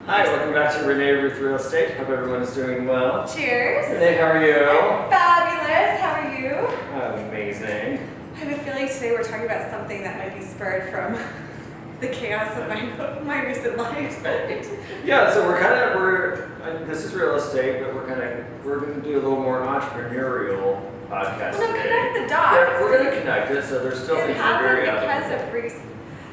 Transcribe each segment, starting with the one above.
Hi, welcome back to Renee Ruth Real Estate. Hope everyone is doing well. Cheers. Renee, how are you? I'm fabulous. How are you? Amazing. I have a feeling today we're talking about something that might be spurred from the chaos of my recent life. Yeah, so this is real estate, but we're going to do a little more entrepreneurial podcast Well, no, today. connect the dots. We're going to connect it, so there's still It things that are very happened because out. of recent.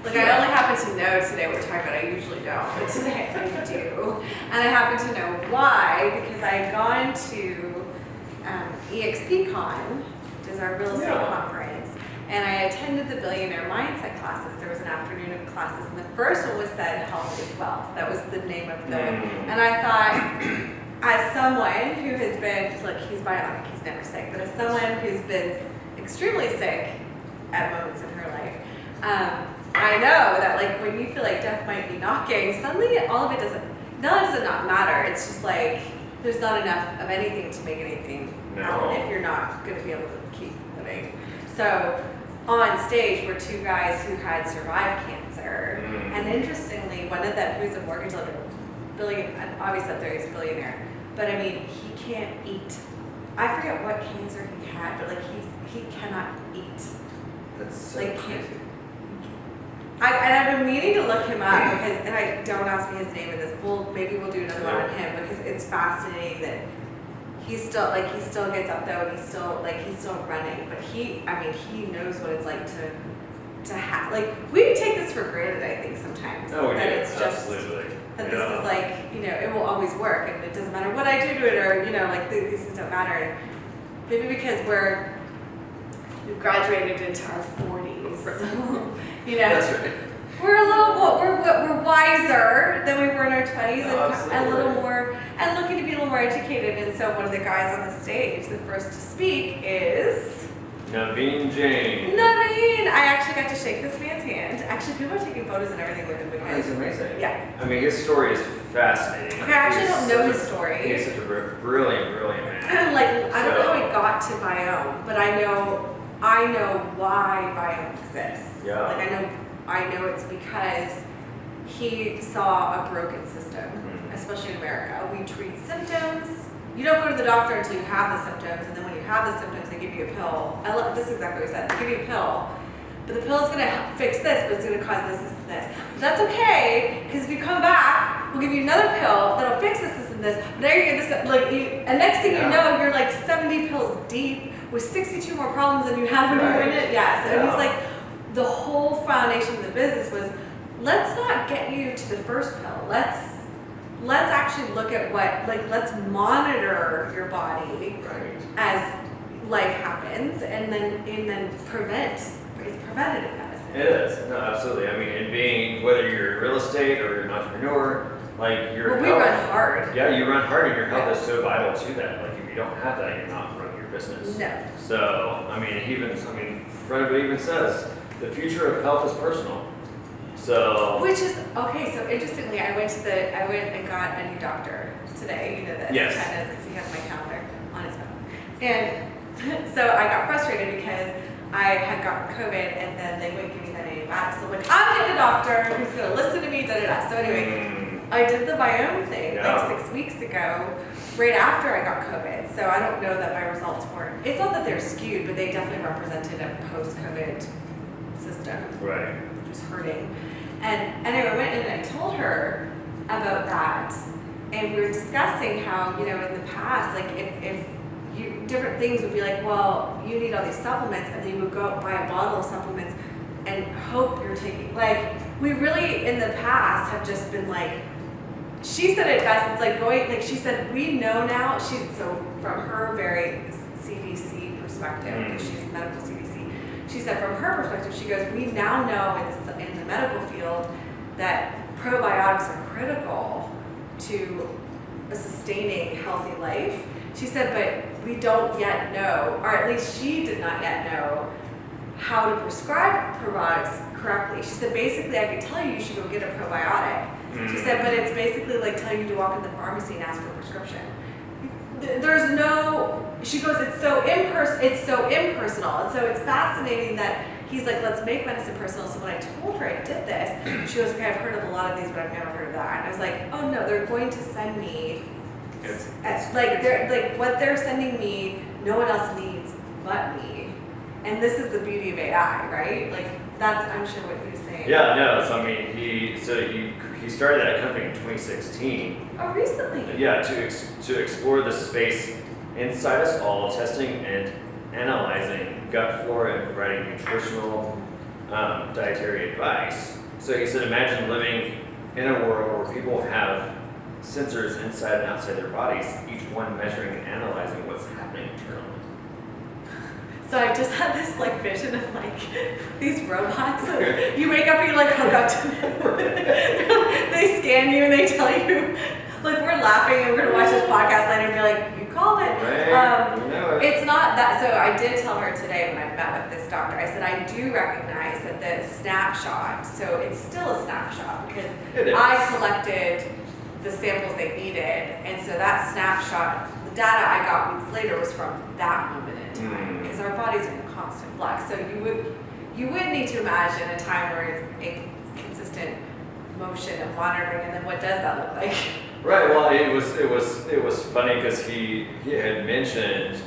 Like I only happen to know today we're talking about. I usually don't, but today I do, and I happen to know why because I had gone to EXPCon, which is our real estate conference, and I attended the Billionaire Mindset classes. There was an afternoon of classes, and the first one was said Health is Wealth. That was the name of the. And I thought, as someone who has been, like, he's bionic, he's never sick, but as someone who's been extremely sick at moments in her life. I know that, like, when you feel like death might be knocking, suddenly all of it doesn't not matter. It's just like there's not enough of anything to make anything happen if you're not going to be able to keep living. So on stage were two guys who had survived cancer, and interestingly, one of them, who's a mortgage lender, obviously up there he's a billionaire, but I mean he can't eat. I forget what cancer he had, but like he cannot eat. That's so like crazy. I've been meaning to look him up because, and I don't ask me his name in this. Maybe we'll do another one on him because it's fascinating that he still gets up though, and he's still running. But he knows what it's like to have. Like we take this for granted, I think sometimes. Oh, that yeah, it's just absolutely. that this is like it will always work, and it doesn't matter what I do to it, or like these things don't matter. And maybe because we've graduated into our 40s. So, That's right. we're a little we're wiser than we were in our 20s, and a little more, and looking to be a little more educated. And so one of the guys on the stage, the first to speak, is Naveen Jain. Naveen. I actually got to shake this man's hand. Actually, people are taking photos and everything with him because That's amazing. Yeah. I mean, his story is fascinating. Okay, I actually don't know his story. He's such a brilliant man. Like I don't know how he got to Biome, but I know why Biome exists. Yeah. Like I know it's because he saw a broken system, especially in America. We treat symptoms. You don't go to the doctor until you have the symptoms, and then when you have the symptoms, they give you a pill. This is exactly what he said. They give you a pill, but the pill is going to fix this, but it's going to cause this, and this. But that's okay, because if you come back, we'll give you another pill that'll fix this, and this. But now you're getting this, and next thing you know, you're like 70 pills deep with 62 more problems than you had when you were in it. Yes, and he's like, the whole foundation of the business was, let's not get you to the first pill. Let's actually look at let's monitor your body as life happens, and then prevent. It's preventative medicine. It is. No, absolutely. I mean, and being, whether you're in real estate or you're an entrepreneur, like your we health, run hard. Yeah, you run hard, and your health is so vital to that. Like if you don't have that, you're not running your business. No. So Fred even says the future of health is personal. So Which is okay. So interestingly, I went and got a new doctor today. You know this, yes, because he has my calendar on his phone. And so I got frustrated because I had gotten COVID, and then they wouldn't give me that antibiotics. So I'm like, I'm getting a doctor who's going to listen to me. Da da da. So anyway, I did the Biome thing like 6 weeks ago, right after I got COVID. So I don't know that my results weren't. It's not that they're skewed, but they definitely represented a post-COVID system. right. Which was hurting. And anyway, I went in and I told her about that, and we were discussing how, in the past, like if you, different things would be like, well, you need all these supplements, and then you would go out and buy a bottle of supplements and hope you're taking, like, we really in the past have just been like, she said it best, it's like going, like she said, we know now, so from her very CDC perspective, because she's medical CDC, she said from her perspective, she goes, we now know in the medical field that probiotics are critical to a sustaining healthy life. She said, but we don't yet know, or at least she did not yet know, how to prescribe probiotics correctly. She said, basically, I could tell you should go get a probiotic. She said, but it's basically like telling you to walk in the pharmacy and ask for a prescription. There's no, she goes, it's so impersonal. And so it's fascinating that he's like, let's make medicine personal. So when I told her I did this, she goes, okay, I've heard of a lot of these, but I've never heard of that. And I was like, oh no, they're going to send me, like what they're sending me, no one else needs but me. And this is the beauty of AI, right? Like that's, I'm sure what he was saying. Yeah, no, so I mean, he started that company in 2016. Oh, recently? Yeah, to explore the space inside us all, testing and analyzing gut flora and providing nutritional dietary advice. So he said, imagine living in a world where people have sensors inside and outside their bodies, each one measuring and analyzing what's happening internally. So I just had this like vision of like these robots. You wake up and you like hook up to them. They scan you and they tell you, like we're laughing and we're gonna watch this podcast later and be like, you called it. Right. You know it. It's not that. So I did tell her today when I met with this doctor. I said I do recognize that the snapshot. So it's still a snapshot because I collected the samples they needed, and so that snapshot, the data I got weeks later was from that moment in time because our bodies are in constant flux. So you would need to imagine a time where it's a consistent motion of monitoring, and then what does that look like? Right. Well, it was funny because he had mentioned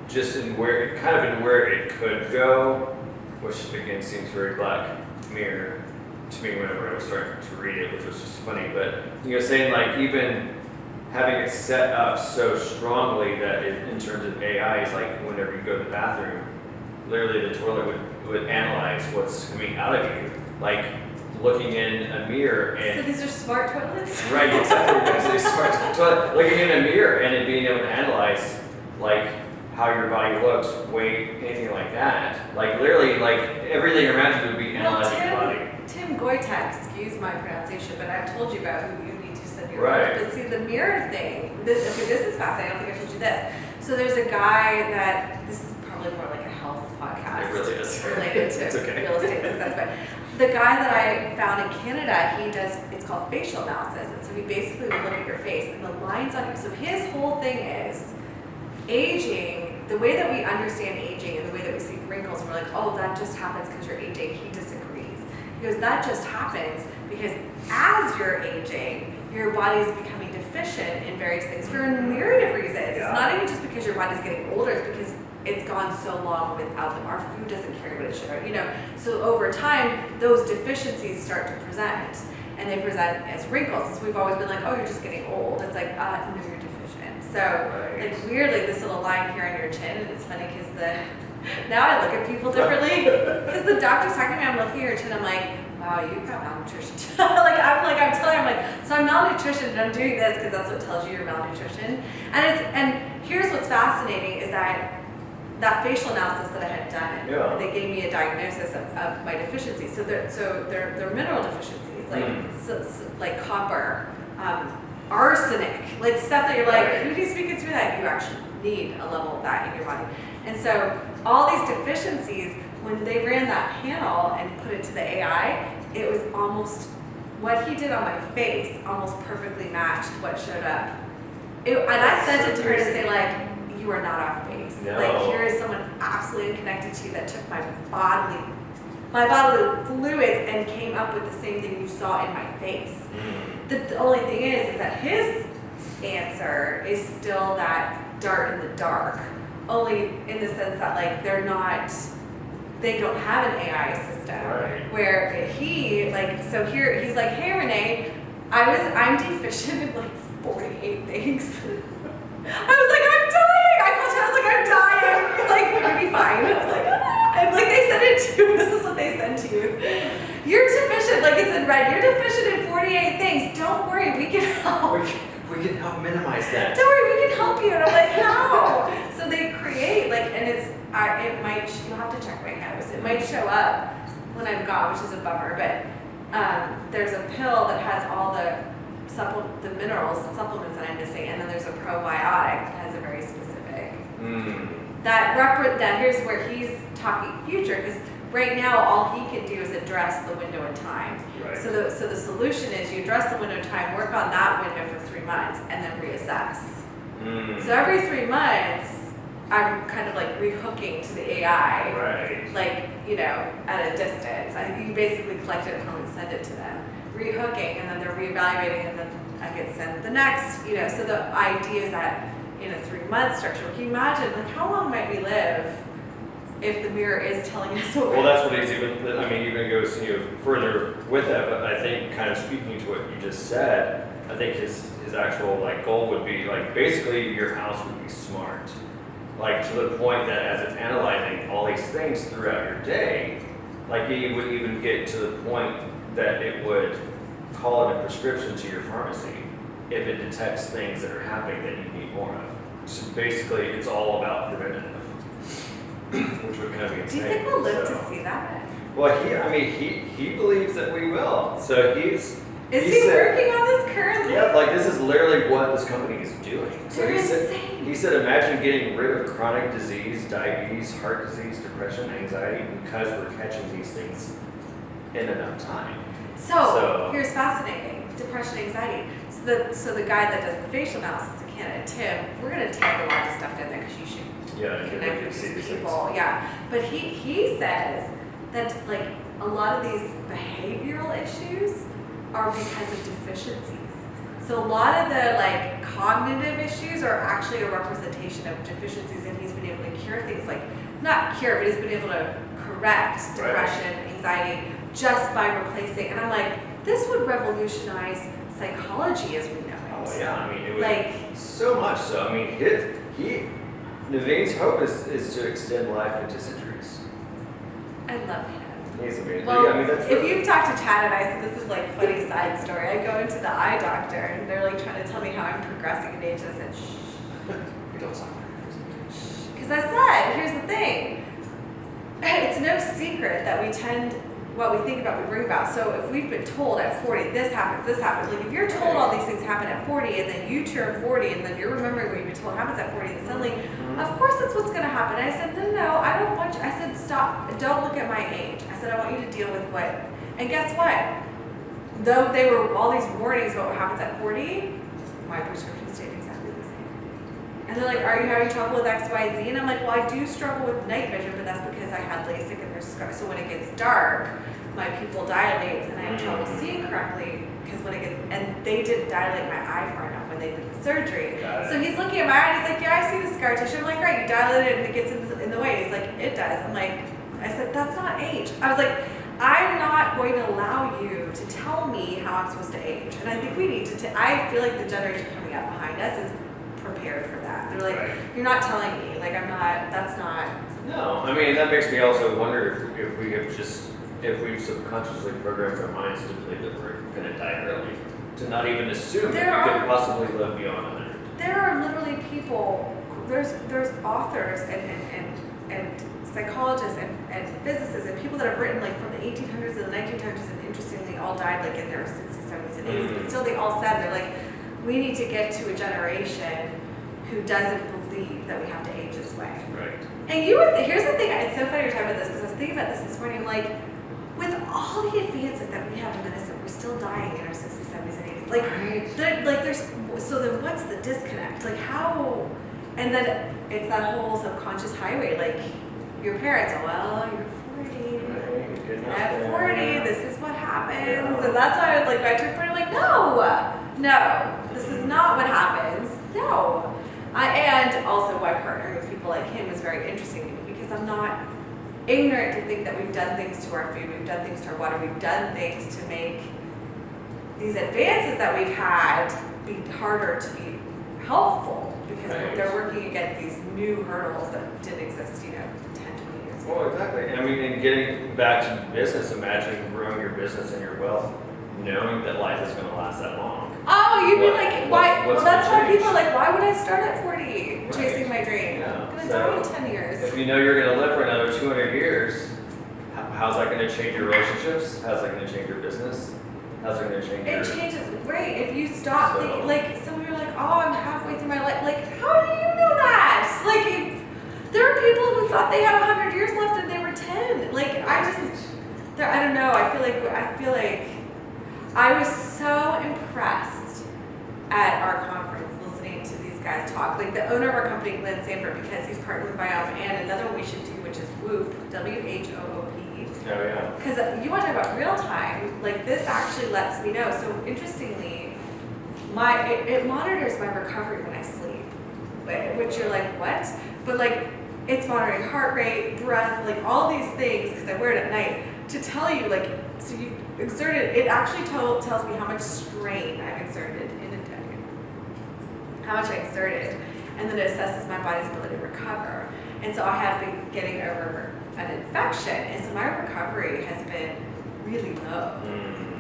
just in where it could go, which again seems very Black Mirror to me whenever I was starting to read it, which was just funny. But you know, saying like even having it set up so strongly that in terms of AI, is like whenever you go to the bathroom, literally the toilet would analyze what's coming out of you, like looking in a mirror and. So these are smart toilets. Right, exactly. It's smart toilet, looking in a mirror and it being able to analyze like how your body looks, weight, anything like that. Like literally, like everything around you would be analyzing your body. Tim Goitek, excuse my pronunciation, but I've told you about who you need to send your Right. But see, the mirror thing, this is fascinating. I don't think I told you this. So there's a guy that, this is probably more like a health podcast. It really is. Related to It's okay. real estate success. But the guy that I found in Canada, he does, it's called facial analysis. And so he basically will look at your face and the lines on you. So his whole thing is aging, the way that we understand aging and the way that we see wrinkles, and we're like, oh, that just happens because you're aging. He disagrees. He goes, that just happens because as you're aging, your body's becoming deficient in various things for a myriad of reasons. Yeah. It's not even just because your body's getting older, it's because it's gone so long without them. Our food doesn't carry what it should, you know. So over time, those deficiencies start to present, and they present as wrinkles. So we've always been like, oh, you're just getting old. It's like, no, you're deficient. So like weirdly, this little line here on your chin, and it's funny because now I look at people differently because the doctor's talking to me. I'm looking at your chin. I'm like, wow, you've got malnutrition. I'm telling you, I'm like, so I'm malnutrition, and I'm doing this because that's what tells you you're malnutrition. And here's what's fascinating is that facial analysis that I had done, they gave me a diagnosis of my deficiencies. So they're mineral deficiencies, like copper, arsenic, like stuff that you're like, who do you speak through that? You actually need a level of that in your body. And so all these deficiencies, when they ran that panel and put it to the AI, it was almost, what he did on my face almost perfectly matched what showed up. And I sent it to her to say like, you are not off base. No. Like here is someone absolutely connected to you that took my bodily fluids and came up with the same thing you saw in my face. The only thing is that his answer is still that dart in the dark, only in the sense that like they don't have an AI system. Right. Where he so here he's like, hey Renee, I'm deficient in like 48 things. I was like, I'm dying. I called him, I was like, I'm dying. He's like, you're gonna be fine. I was like, ah. And like they sent it to you. This is what they send to you. You're deficient, like it's in red. You're deficient in 48 things. Don't worry, we can help. We can help minimize that. Don't worry, we can help you. And I'm like, how? So they create and it might, you'll have to check my house. It might show up when I'm gone, which is a bummer. But there's a pill that has all the minerals and supplements that I'm missing, and then there's a probiotic that has a very specific. That here's where he's talking future, because right now all he can do is address the window in time. Right. So the solution is you address the window in time, work on that window for 3 months, and then reassess. So every 3 months I'm kind of like rehooking to the AI, Right. like, you know, at a distance. You basically collect it at home and send it to them. Rehooking, and then they're reevaluating, and then I get sent the next, you know. So the idea is that in a 3-month structure, can you imagine, like, how long might we live if the mirror is telling us what Well, that's what he's even, I mean, even goes, further with that, but I think kind of speaking to what you just said, I think his actual like goal would be like, basically your house would be smart. Like to the point that as it's analyzing all these things throughout your day, like it would even get to the point that it would call it a prescription to your pharmacy if it detects things that are happening that you need more of. So basically, it's all about preventative, which would kind of be insane. Do you think we'll live to see that? Well, he believes that we will. So Is he working on this currently? Yeah, like this is literally what this company is doing. So They're he insane. said, imagine getting rid of chronic disease, diabetes, heart disease, depression, anxiety, because we're catching these things in enough time. So here's fascinating: depression, anxiety. So the guy that does the facial analysis in Canada, Tim, we're gonna take a lot of stuff in there because you should Yeah, connect with see these these people. things. Yeah, but he says that like a lot of these behavioral issues are because of deficiencies. So a lot of the like cognitive issues are actually a representation of deficiencies, and he's been able to cure things like, not cure, but he's been able to correct depression, anxiety, just by replacing. And I'm like, this would revolutionize psychology as we know it. Oh yeah, I mean it would Like, so much so. I mean Naveen's hope is to extend life into centuries. I love him. He's amazing. Well, Yeah, I mean that's if you've talked to Chad and I, so this is like funny side story. I go into the eye doctor and they're like trying to tell me how I'm progressing in age, and I said, shh. we don't talk. Because I said, here's the thing. It's no secret that we tend, what we think about, we bring about. So if we've been told at 40, this happens, like if you're told all these things happen at 40 and then you turn 40 and then you're remembering what you've been told happens at 40 and suddenly, of course that's what's going to happen. And I said, no, I don't want you, I said, stop, don't look at my age. I said, I want you to deal with what, and guess what? Though they were all these warnings about what happens at 40, my prescription stayed exactly the same. And they're like, are you having trouble with X, Y, Z? And I'm like, well, I do struggle with night vision, but that's because I had LASIK and there's scars. So when it gets dark, my pupil dilates and I have trouble seeing correctly because when it gets, and they didn't dilate my eye far enough when they did the surgery. So he's looking at my eye and he's like, yeah, I see the scar tissue. I'm like, right, you dilate it and it gets in the way. He's like, it does. I'm like, I said, that's not age. I was like, I'm not going to allow you to tell me how I'm supposed to age. And I think we need to, I feel like the generation coming up behind us is prepared for that. They're like, you're not telling me, like I'm not, that's not. No, I mean, that makes me also wonder if we have if we've subconsciously programmed our minds to believe that we're going to die early, to not even assume that we could possibly live beyond 100. There are literally people, there's authors and psychologists and physicists and people that have written like from the 1800s and the 1900s, and interestingly all died like in their 60s, 70s, and 80s, but still they all said, they're like, we need to get to a generation who doesn't believe that we have to age this way. Right. And here's the thing, it's so funny you're talking about this, because I was thinking about this morning, like, with all the advances that we have in medicine, we're still dying in our 60s, 70s, and 80s. Like, there's, so then what's the disconnect? Like, how, and then it's that whole subconscious highway, like, your parents, oh, well, you're 40. Right. At 40, this is what happens. Yeah. And that's why I was like, when I turned 40, I'm like, no, this is not what happens. No. And also why partnering with people like him is very interesting to me, because I'm not ignorant to think that we've done things to our food, we've done things to our water, we've done things to make these advances that we've had be harder to be helpful, because they're working against these new hurdles that didn't exist, 10, 20 years ago. Well, exactly. I mean, and getting back to business, imagine growing your business and your wealth, knowing that life is going to last that long. Oh, you'd be like, why? Well, that's why change? people are like, why would I start at 40 chasing my dream? Yeah. I'm going to die in 10 years. If you know you're going to live for another 200 years, how's that going to change your relationships? How's that going to change your business? How's it going to change It changes, right? If you stop thinking, like, some of you are like, oh, I'm halfway through my life. Like, how do you know that? Like, there are people who thought they had 100 years left and they were 10. Like, I don't know. I feel like I was so impressed at our conference listening to these guys talk. Like the owner of our company, Glenn Sanford, because he's partnered with Biome, and another one we should do, which is Whoop, WHOOP. Oh, yeah. Because you want to talk about real time, like this actually lets me know. So interestingly, it monitors my recovery when I sleep, which you're like, what? But like, it's monitoring heart rate, breath, like all these things, because I wear it at night, to tell you, like, so you've exerted, it actually tells me how much strain I've exerted in a day, how much I exerted, and then it assesses my body's ability to recover. And so I have been getting over an infection, and so my recovery has been really low,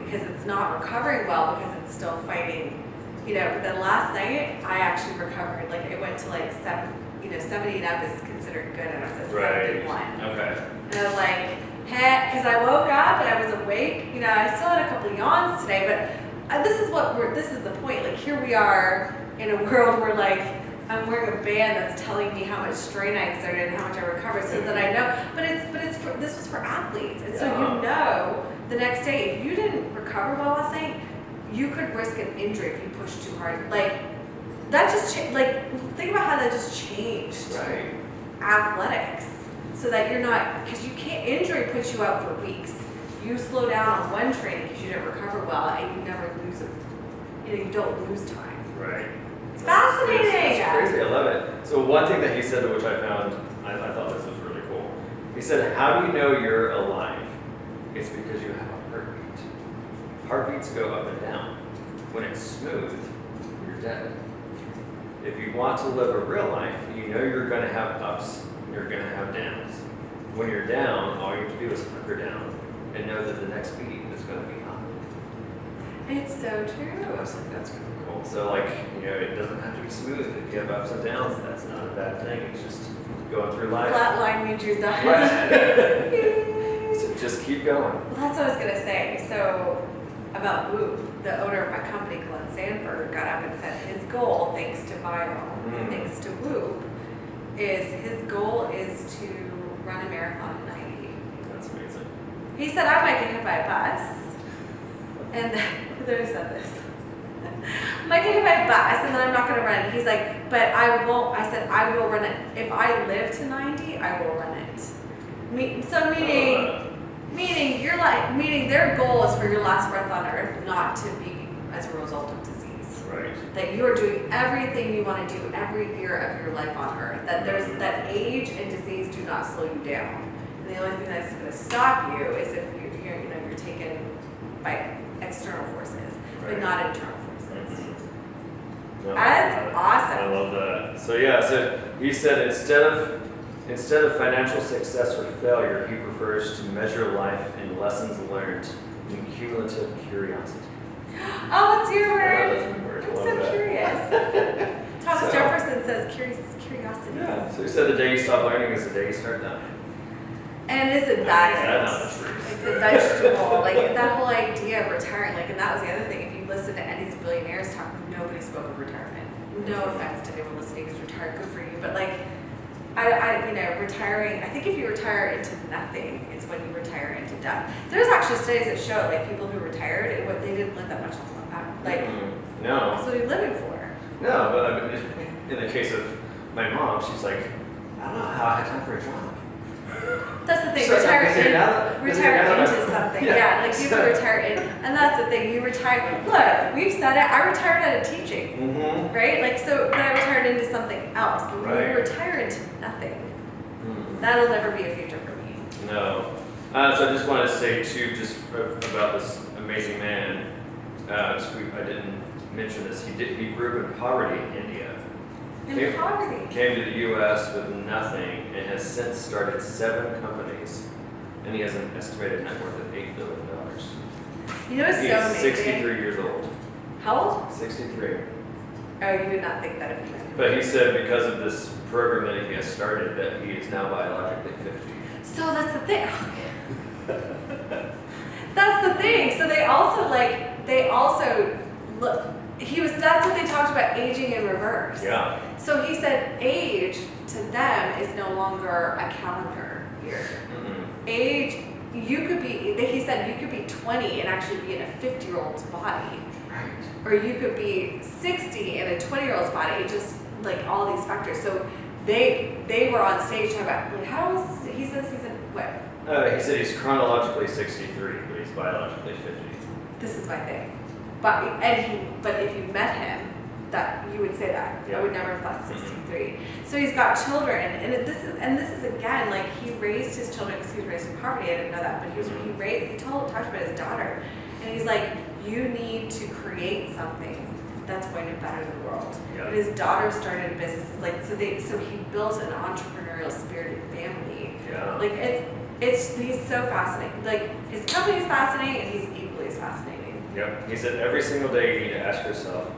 because it's not recovering well, because it's still fighting, but then last night, I actually recovered, like, it went to like 70 and up is considered good, and I was at 71. Okay. And I was like, hey, because I woke up and I was awake. I still had a couple of yawns today, but this is the point. Like, here we are in a world where, like, I'm wearing a band that's telling me how much strain I exerted and how much I recovered, so that I know. But this was for athletes, and so the next day, if you didn't recover well last night, you could risk an injury if you pushed too hard. Like, that just think about how that just changed athletics, so that you're not, because injury puts you out for weeks. You slow down on one training because you didn't recover well, and you never lose you don't lose time. Right. It's fascinating. It's crazy. I love it. So one thing that he said, which I found, I thought this was really cool. He said, "How do you know you're alive? It's because you have a heartbeat. Heartbeats go up and down. When it's smooth, you're dead. If you want to live a real life, you know you're going to have ups, you're going to have downs. When you're down, all you have to do is hunker down and know that the next beat is going to be up." It's so true. I was like, that's kind of cool. So, like, it doesn't have to be smooth. If you have ups and downs, that's not a bad thing. It's just going through life. Flat line means you're done. Right. So just keep going. Well, that's what I was going to say. So, about Whoop, the owner of my company, Glenn Sanford, got up and said his goal, thanks to Biome, thanks to Whoop, his goal is to run a marathon in 90. That's amazing. He said, I might get hit by a bus. And then he said this. I might get hit by a bus, and then I'm not going to run it. He's like, but I won't. I said, I will run it. If I live to 90, I will run it. Meaning their goal is for your last breath on earth not to be as a result of disease. Right. That you are doing everything you want to do every year of your life on earth. That that age and disease do not slow you down. And the only thing that's going to stop you is if you're taken by external forces, but not internal forces. No, That's awesome. I love that. So he said instead of financial success or failure, he prefers to measure life in lessons learned in cumulative curiosity. Oh, what's your word? That's my word. I'm I so love that. curious. Thomas Jefferson says curiosity. Yeah. So he said the day you stop learning is the day you start dying. And isn't that That's not the truth. like the vegetable, like that whole idea of retiring, like, and that was the other thing. If you listen to any of these billionaires talk, nobody spoke of retirement. No offense to anyone listening who's retired, good for you. But like, retiring, I think if you retire into nothing, it's when you retire into death. There's actually studies that show, like, people who retired, they didn't live that much longer. Like, No. that's what you're living for. No, but I mean, in the case of my mom, she's like, I don't know how I had time for a job. That's the thing, So, retire now into something. Yeah. Like you can retire in, and that's the thing, you retire, look, we've said it, I retired out of teaching, right? Like, so then I retired into something else, but when you retire into nothing, that'll never be a future for me. No. So I just wanted to say too, just about this amazing man, I didn't mention this, he grew up in poverty in India. In poverty. Came to the U.S. with nothing and has since started 7 companies, and he has an estimated net worth of $8 billion. You know what's so amazing? He's 63 years old. How old? 63. Oh, you would not think that of him. But he said because of this program that he has started, that he is now biologically 50. So that's the thing. That's the thing. So they also look. That's what they talked about, aging in reverse. Yeah. So he said age to them is no longer a calendar year. Age, he said you could be 20 and actually be in a 50-year-old's body. Right. Or you could be 60 in a 20-year-old's body. It just like all these factors. So they were on stage talking about like how is he says he's in what? He said he's chronologically 63, but he's biologically 50. This is my thing. But if you met him, that you would say that. Yeah. I would never have thought 63. So he's got children, and this is again like he raised his children because he was raised in poverty. I didn't know that, but he talked about his daughter, and he's like, you need to create something that's going to better the world. Yeah. And his daughter started businesses like so he built an entrepreneurial spirited family. Yeah. Like he's so fascinating. Like his company is fascinating, and he's equally as fascinating. Yep. He said every single day you need to ask yourself,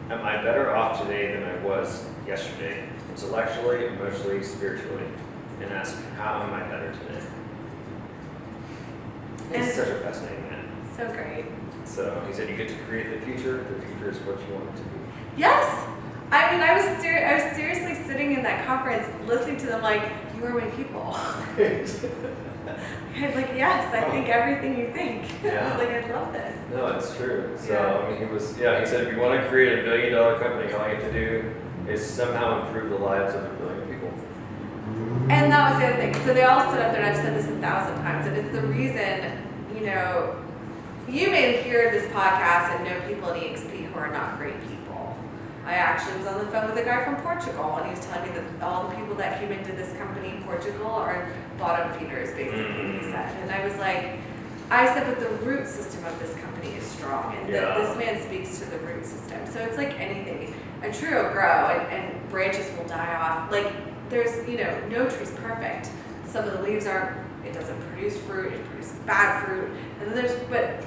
am I better off today than I was yesterday? Intellectually, emotionally, spiritually. And ask, how am I better today? He's such a fascinating man. So great. So he said you get to create the future is what you want it to be. Yes! I mean, I was seriously sitting in that conference listening to them like, you are my people. I'm like, yes, I think everything you think. Yeah. I was like, I love this. No, it's true. So, Yeah. I mean, he said if you want to create $1 billion company, all you have to do is somehow improve the lives of 1 billion people. And that was the other thing. So they all stood up there, and I've said this 1,000 times, and it's the reason, you may hear this podcast and know people in EXP who are not great people. I actually was on the phone with a guy from Portugal, and he was telling me that all the people that came into this company in Portugal are bottom feeders, basically, he said. And I was like, but the root system of this company is strong, and this man speaks to the root system. So it's like anything. A tree will grow, and branches will die off. Like, there's, no tree's perfect. Some of the leaves it doesn't produce fruit, it produces bad fruit. And then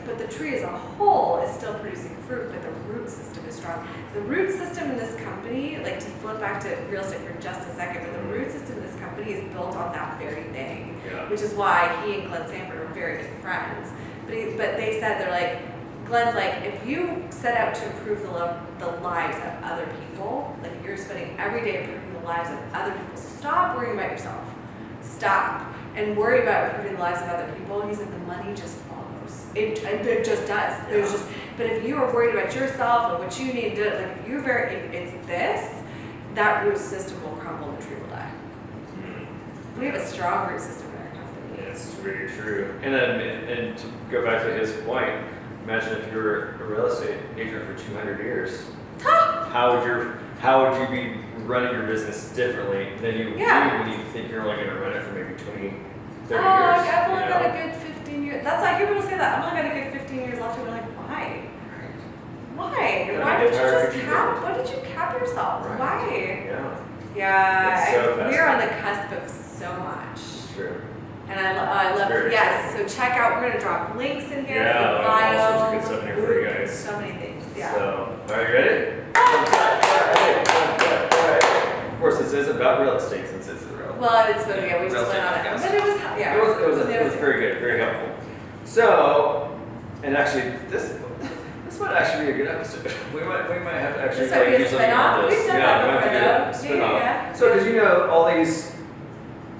but the tree as a whole is still producing fruit, but the root system is strong. The root system in this company, like to flip back to real estate for just a second, but the root system in this company is built on that very thing, which is why he and Glenn Sanford are very good friends. But they said, they're like, Glenn's like, if you set out to improve the lives of other people, like you're spending every day improving the lives of other people, stop worrying about yourself. Stop. And worry about improving the lives of other people. He said the money just follows. It just does. There's but if you are worried about yourself and what you need to do, like if it's this, that root system will crumble, the tree will die. We have a strong root system in our company. It's really true. And to go back to his point, imagine if you were a real estate agent for 200 years. How would you be running your business differently than you would when you think you're only going to run it for maybe 20, 30 years? I've only got a good 15 years. That's like, people say that. I've only got a good 15 years left. And we're like, why? Why? Yeah, Why did you just why did you cap yourself? Right. Why? Yeah. Yeah, So we're on the cusp of so much. It's true. And I love very so check out, we're going to drop links in here. Yeah, for all sorts of bio. good stuff in here for you guys. So many things, yeah. So, are you ready? Of course, this is about real estate since it's real. Well, it's good, we just Real went on estate it. podcast. But it was, It was very good, very helpful. So, and actually, this might actually be a good episode. We might have to actually This might be a do something spin-off. on this. We've done Yeah, that we might have to before, do a though. spin-off. Yeah. So, because all these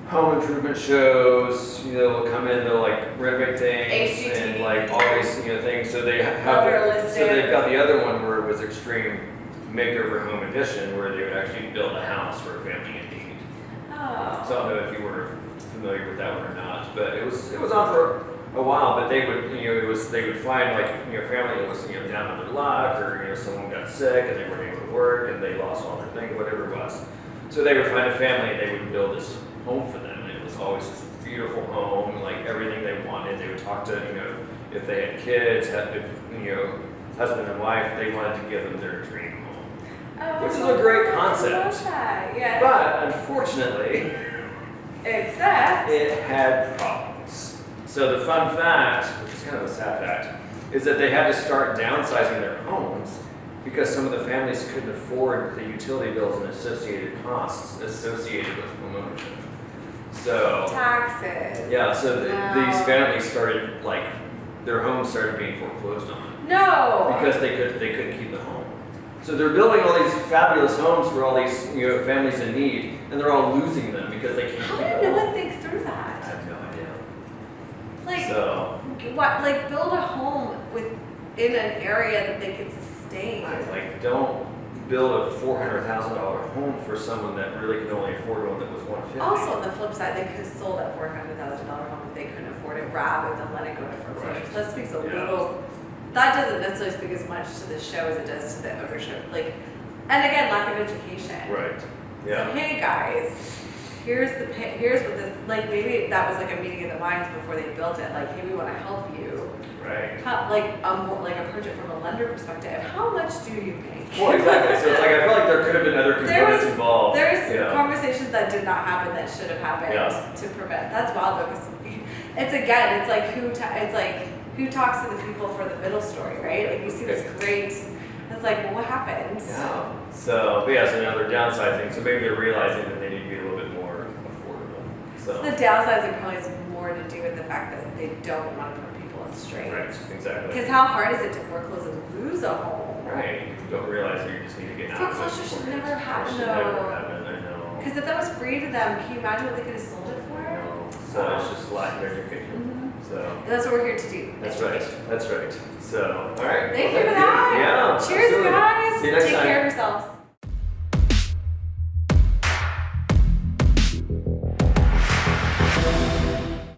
home improvement shows, will come in, they'll like renovate things HGTV. and like all these things. So they have Unrealistic. so they've got the other one where it was extreme makeover home edition, where they would actually build a house for a family in need. Oh. So I don't know if you were familiar with that one or not, but it was on for a while. But they would they would find like a family that was down on their luck, or someone got sick and they weren't able to work and they lost all their things, whatever it was. So they would find a family and they would build this home for them. And it was always this beautiful home, like everything they wanted. They would talk to if they had kids, husband and wife, they wanted to give them their dream home. Oh, Which is a great concept. I love that. Yes. But unfortunately, Except. it had problems. So the fun fact, which is kind of a sad fact, is that they had to start downsizing their homes because some of the families couldn't afford the utility bills and associated costs associated with homeownership. So Taxes. yeah, so No. these families started their homes started being foreclosed on No. because they couldn't keep the home. So they're building all these fabulous homes for all these families in need, and they're all losing them because they can't How keep did the no home. one think through I that? have no idea. Like, So what? Like, build a home in an area that they can sustain. don't build a $400,000 home for someone that really could only afford one that was $150,000. Also, on the flip side, they could have sold that $400,000 home if they couldn't afford it, rather than let it go to foreclosure. Right. So that speaks a Yeah. little. That doesn't necessarily speak as much to the show as it does to the ownership. Like, and again, lack of education. Right. So Yeah. hey guys, here's what this, like, maybe that was like a meeting of the minds before they built it. Like, hey, we want to help you. Right. Like approach it from a lender perspective. How much do you make? Well, exactly. So it's like I feel like there could have been other components involved. There's you know. conversations that did not happen that should have happened Yeah. to prevent. That's wild though, because it's like who talks to the people for the middle story, right? Like you see this great. It's like, well, what happens? Yeah. So, but yeah, so now their downside thing. So maybe they're realizing that they need to be a little bit more affordable. So. The downsizing probably has more to do with the fact that they don't want to put people in straits. Right. Exactly. Because how hard is it to foreclose and lose a home? Right. If you don't realize that you just need to get out of it. Foreclosure should never happen, Should though. never happen. I know. Because if that was free to them, can you imagine what they could have sold it for? I know. So it's just lack of education. So. And that's what we're here to do. That's right. That's right. So, all right. Thank Well, you for that. Yeah. Cheers, absolutely. guys. See you next Take time. care of yourselves.